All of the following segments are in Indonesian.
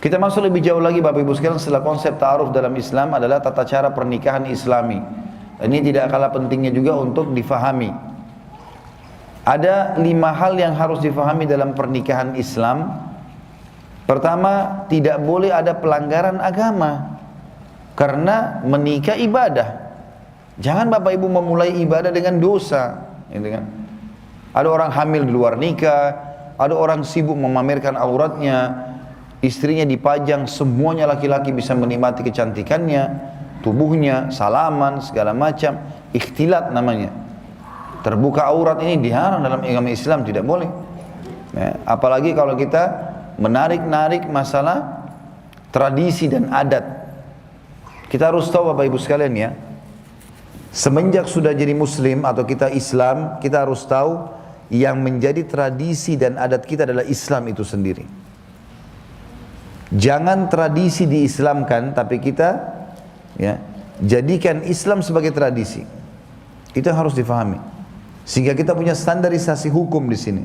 Kita masuk lebih jauh lagi Bapak Ibu sekalian, setelah konsep ta'aruf dalam Islam adalah tata cara pernikahan Islami. Ini tidak kalah pentingnya juga untuk difahami. Ada 5 hal yang harus difahami dalam pernikahan Islam. Pertama, tidak boleh ada pelanggaran agama, karena menikah ibadah. Jangan Bapak Ibu memulai ibadah dengan dosa, gitu kan? Ada orang hamil di luar nikah, ada orang sibuk memamerkan auratnya, istrinya dipajang, semuanya laki-laki bisa menikmati kecantikannya, tubuhnya, salaman, segala macam. Ikhtilat namanya. Terbuka aurat ini dilarang dalam agama Islam, tidak boleh. Ya, apalagi kalau kita menarik-narik masalah tradisi dan adat. Kita harus tahu Bapak Ibu sekalian ya, semenjak sudah jadi muslim atau kita Islam, kita harus tahu yang menjadi tradisi dan adat kita adalah Islam itu sendiri. Jangan tradisi diislamkan, tapi kita ya jadikan Islam sebagai tradisi. Itu yang harus difahami. Sehingga kita punya standarisasi hukum di sini.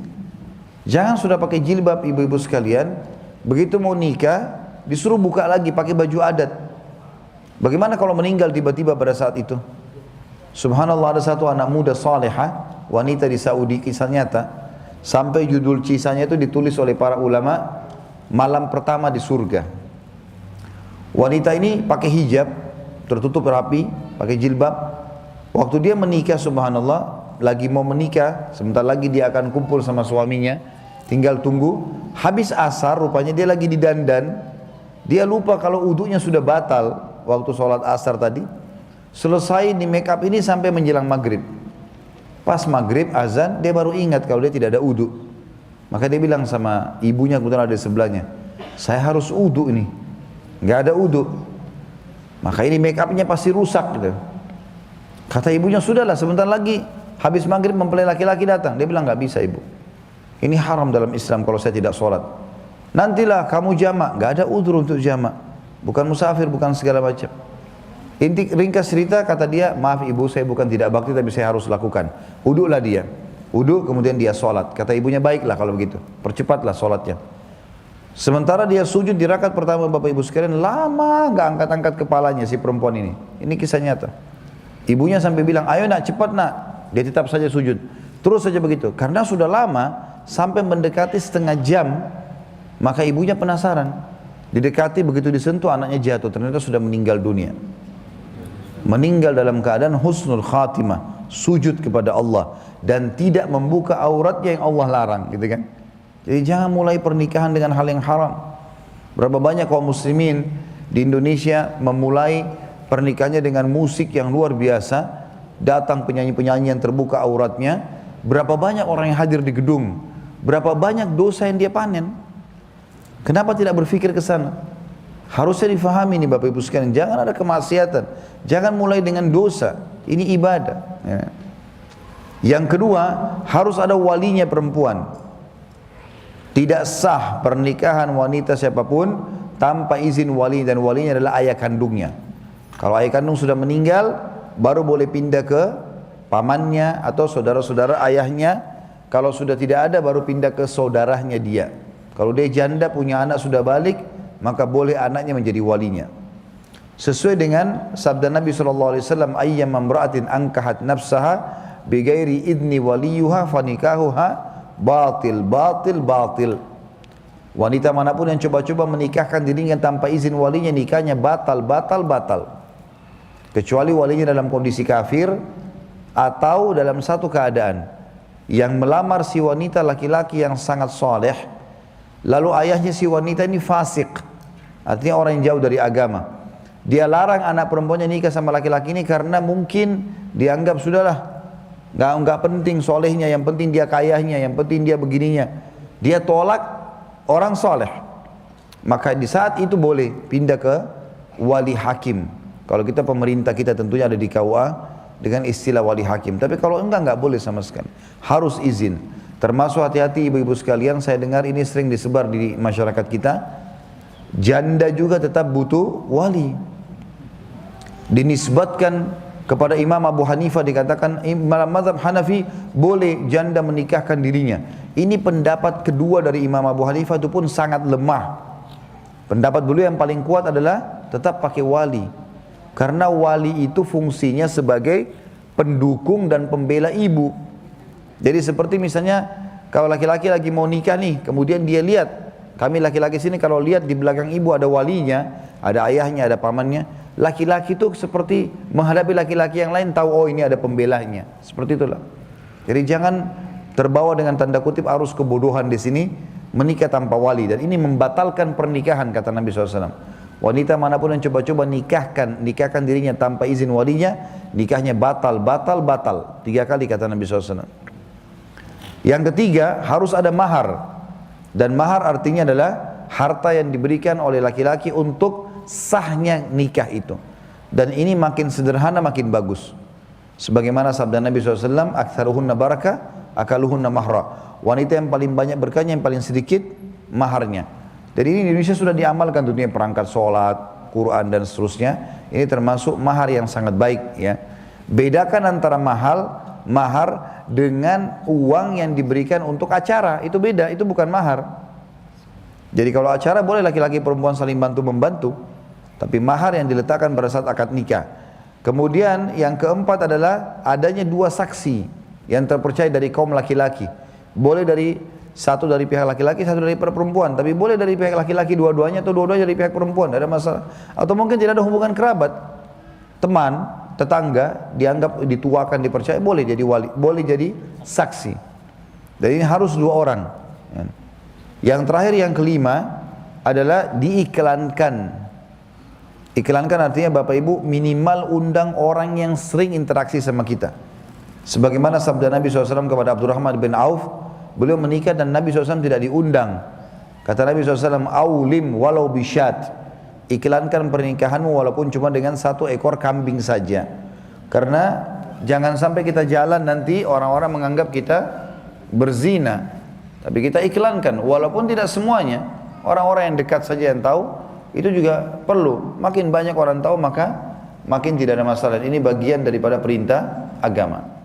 Jangan sudah pakai jilbab ibu-ibu sekalian, begitu mau nikah disuruh buka lagi pakai baju adat. Bagaimana kalau meninggal tiba-tiba pada saat itu? Subhanallah, ada satu anak muda salihah, wanita di Saudi, kisah nyata, sampai judul kisahnya itu ditulis oleh para ulama, malam pertama di surga. Wanita ini pakai hijab, tertutup rapi, pakai jilbab. Waktu dia menikah, subhanallah, lagi mau menikah, sebentar lagi dia akan kumpul sama suaminya, tinggal tunggu. Habis asar, rupanya dia lagi didandan. Dia lupa kalau wudunya sudah batal waktu sholat asar tadi. Selesai di make up ini sampai menjelang maghrib. Pas maghrib azan, dia baru ingat kalau dia tidak ada wudu. Maka dia bilang sama ibunya, kebetulan ada di sebelahnya, saya harus wudu ini, nggak ada wudu. Maka ini make upnya pasti rusak gitu. Kata ibunya, sudahlah sebentar lagi habis maghrib mempelai laki-laki datang. Dia bilang, nggak bisa ibu, ini haram dalam Islam kalau saya tidak sholat. Nantilah kamu jamak, nggak ada udzur untuk jamak, bukan musafir, bukan segala macam. Inti ringkas cerita, kata dia, maaf ibu, saya bukan tidak bakti tapi saya harus lakukan. Wudulah dia, wudu kemudian dia sholat. Kata ibunya, baiklah kalau begitu, percepatlah sholatnya. Sementara dia sujud di rakaat pertama Bapak Ibu sekalian, lama nggak angkat-angkat kepalanya si perempuan ini. Ini kisah nyata. Ibunya sampai bilang, ayo nak, cepat nak. Dia tetap saja sujud, terus saja begitu. Karena sudah lama, sampai mendekati setengah jam, maka ibunya penasaran. Didekati, begitu disentuh anaknya jatuh, ternyata sudah meninggal dunia. Meninggal dalam keadaan husnul khatimah, sujud kepada Allah dan tidak membuka auratnya yang Allah larang, gitu kan? Jadi jangan mulai pernikahan dengan hal yang haram. Berapa banyak kaum muslimin di Indonesia memulai pernikahannya dengan musik yang luar biasa, datang penyanyi-penyanyi yang terbuka auratnya. Berapa banyak orang yang hadir di gedung, berapa banyak dosa yang dia panen. Kenapa tidak berpikir ke sana? Harusnya difahami nih Bapak Ibu sekalian, jangan ada kemaksiatan, jangan mulai dengan dosa, ini ibadah ya. Yang kedua, harus ada walinya perempuan. Tidak sah pernikahan wanita siapapun tanpa izin wali, dan walinya adalah ayah kandungnya. Kalau ayah kandung sudah meninggal, baru boleh pindah ke pamannya atau saudara-saudara ayahnya. Kalau sudah tidak ada, baru pindah ke saudaranya dia. Kalau dia janda punya anak sudah balik, maka boleh anaknya menjadi walinya. Sesuai dengan sabda Nabi SAW, ayyam imra'atin ankahat nafsaha bighairi idni waliyuha fanikahuha batil, batil, batil. Wanita manapun yang coba-coba menikahkan dirinya tanpa izin walinya, nikahnya batal, batal, batal. Kecuali walinya dalam kondisi kafir atau dalam satu keadaan, yang melamar si wanita laki-laki yang sangat soleh, lalu ayahnya si wanita ini fasik, artinya orang yang jauh dari agama. Dia larang anak perempuannya nikah sama laki-laki ini karena mungkin dianggap sudahlah, nggak penting solehnya, yang penting dia kayanya, yang penting dia begininya. Dia tolak orang soleh. Maka di saat itu boleh pindah ke wali hakim. Kalau kita pemerintah, kita tentunya ada di KUA dengan istilah wali hakim. Tapi kalau enggak boleh sama sekali. Harus izin. Termasuk hati-hati ibu-ibu sekalian, saya dengar ini sering disebar di masyarakat kita. Janda juga tetap butuh wali. Dinisbatkan kepada Imam Abu Hanifah, dikatakan dalam mazhab Hanafi boleh janda menikahkan dirinya. Ini pendapat kedua dari Imam Abu Hanifah, itu pun sangat lemah. Pendapat beliau yang paling kuat adalah tetap pakai wali. Karena wali itu fungsinya sebagai pendukung dan pembela ibu. Jadi seperti misalnya kalau laki-laki lagi mau nikah nih, kemudian dia lihat, kami laki-laki sini kalau lihat di belakang ibu ada walinya, ada ayahnya, ada pamannya, laki-laki itu seperti menghadapi laki-laki yang lain tahu, oh ini ada pembelanya. Seperti itulah. Jadi jangan terbawa dengan tanda kutip arus kebodohan di sini, menikah tanpa wali, dan ini membatalkan pernikahan kata Nabi SAW. Wanita manapun yang coba-coba nikahkan dirinya tanpa izin walinya, nikahnya batal 3 kali kata Nabi SAW. Yang ketiga, harus ada mahar. Dan mahar artinya adalah harta yang diberikan oleh laki-laki untuk sahnya nikah itu. Dan ini makin sederhana makin bagus. Sebagaimana sabda Nabi SAW, aktsaruhunna barakah, akaluhunna mahra. Wanita yang paling banyak berkahnya, yang paling sedikit maharnya. Jadi ini di Indonesia sudah diamalkan dunia perangkat sholat, Quran dan seterusnya. Ini termasuk mahar yang sangat baik ya. Bedakan antara mahar dengan uang yang diberikan untuk acara, itu beda, itu bukan mahar. Jadi kalau acara boleh laki-laki perempuan saling bantu-membantu, tapi mahar yang diletakkan pada saat akad nikah. Kemudian yang keempat adalah adanya 2 saksi yang terpercaya dari kaum laki-laki. Boleh satu dari pihak laki-laki, satu dari pihak perempuan, tapi boleh dari pihak laki-laki dua-duanya atau dua-duanya dari pihak perempuan, tidak ada masalah. Atau mungkin tidak ada hubungan kerabat, teman, tetangga, dianggap dituakan, dipercaya, boleh jadi wali, boleh jadi saksi. Dan ini harus 2 orang. Yang terakhir, yang kelima adalah diiklankan. Iklankan artinya Bapak Ibu minimal undang orang yang sering interaksi sama kita. Sebagaimana sabda Nabi SAW kepada Abdurrahman bin Auf, beliau menikah dan Nabi SAW tidak diundang. Kata Nabi SAW, aulim walau bisyat, iklankan pernikahanmu walaupun cuma dengan 1 ekor kambing saja. Karena jangan sampai kita jalan nanti orang-orang menganggap kita berzina. Tapi kita iklankan, walaupun tidak semuanya, orang-orang yang dekat saja yang tahu, itu juga perlu. Makin banyak orang tahu maka makin tidak ada masalah. Ini bagian daripada perintah agama.